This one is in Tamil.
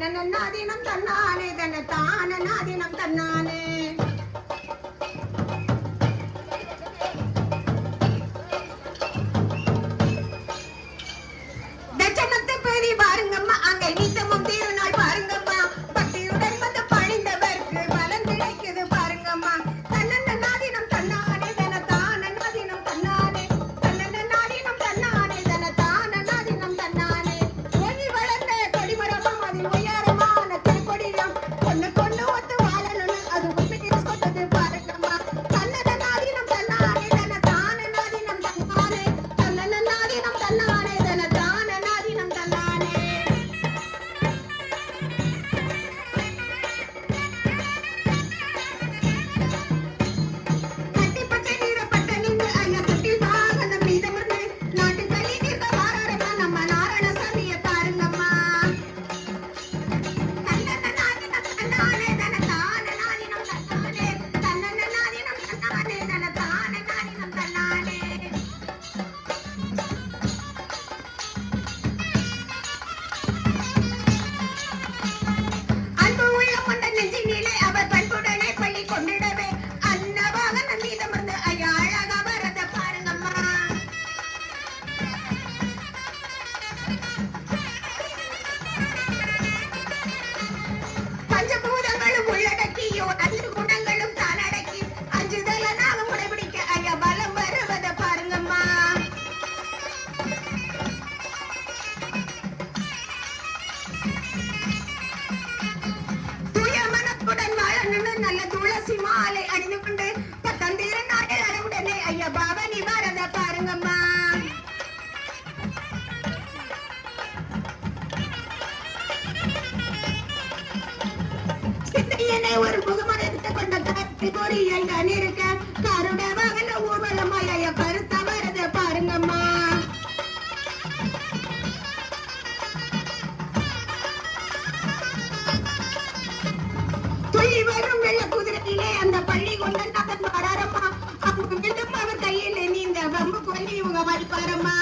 தன்னன்னாதீனம் தன்னானே தன்னை தானநாதீனம் தன்னானே. தட்சணத்தை பேதி பாருங்கம்மா அங்கே நித்தமும் தீருநாள் பாருங்கம்மா. பக்தியுடன் வந்து பணிந்தவர்க்கு பலன் கிடைக்குது பாருங்கம்மா. தன்னன்னாதீனம் தன்னானே தன்னை தானநாதீனம் தன்னானே. தன்னன்னாதீனம் தன்னானே தன்னை தானநாதீனம் தன்னானே. ஓங்கி வளர்ந்த கொடிமரமும் அதில் உயரமான திருக்கொடியும் கொண்டு கொண்டு ஒத்து வாழணும்னு அது உண்மையை சொன்னது பாருங்கம்மா. தன்னன்னாதீனம் தன்னானே தன்னை தானநாதீனம் தன்னானே. தன்னன்னாதீனம் தன்னானே தன்னை தானநாதீனம் தன்னானே. கட்டிப்பட்ட நீரப்பட்ட நின்று ஐயா தொட்டில் வாகனம் மீதமர்ந்து நாட்டு தள்ளி நிற்க வாராரம்மா நம்ம நாராயணசாமியை பாருங்கம்மா. தன்னன்னாதீனம் தன்னானே தன்னை தானநாதீனம் தன்னானே. தன்னன்னாதீனம் தன்னானே தன்னை தானநாதீனம் தன்னானே. அன்பு உள்ளம் கொண்ட நெஞ்சினிலே அவர் பண்புடனே பள்ளி கொண்டிடவே அன்னவாகனம் மீதமர்ந்து ஐயா அழகா வரத பாருங்கம்மா. பஞ்சபூதங்களும் உள்ளடக்கியோ அஞ்சு குணங்களும் தானடக்கி அஞ்சுதல நாகம் உடைபிடிக்க ஐயா பலம் வருவத பாருங்கம்மா. தூய மனத்துடன் வாழணும்னு நல்ல துளசி மாலை அணிந்து கொண்டு பத்தந்திர நாட்டில் அளவுடனே ஐயா பவனி வரத பாருங்கம்மா. சித்தையனை ஒரு முகமன் எடுத்து கொண்ட கருத்து பொறியல் தான் இருக்க கருட வாகன ஊர்வலமாய் ஐயா கருத்த வரத பாருங்கம்மா. துள்ளி வரும் வெள்ள குதிரையிலே அந்த பள்ளி கொண்ட நகன் வராரம்மா. அவங்க விடும் அவர் கையில நீந்த வம்பு கொல்லி இவங்க வலிப்பாரம்மா.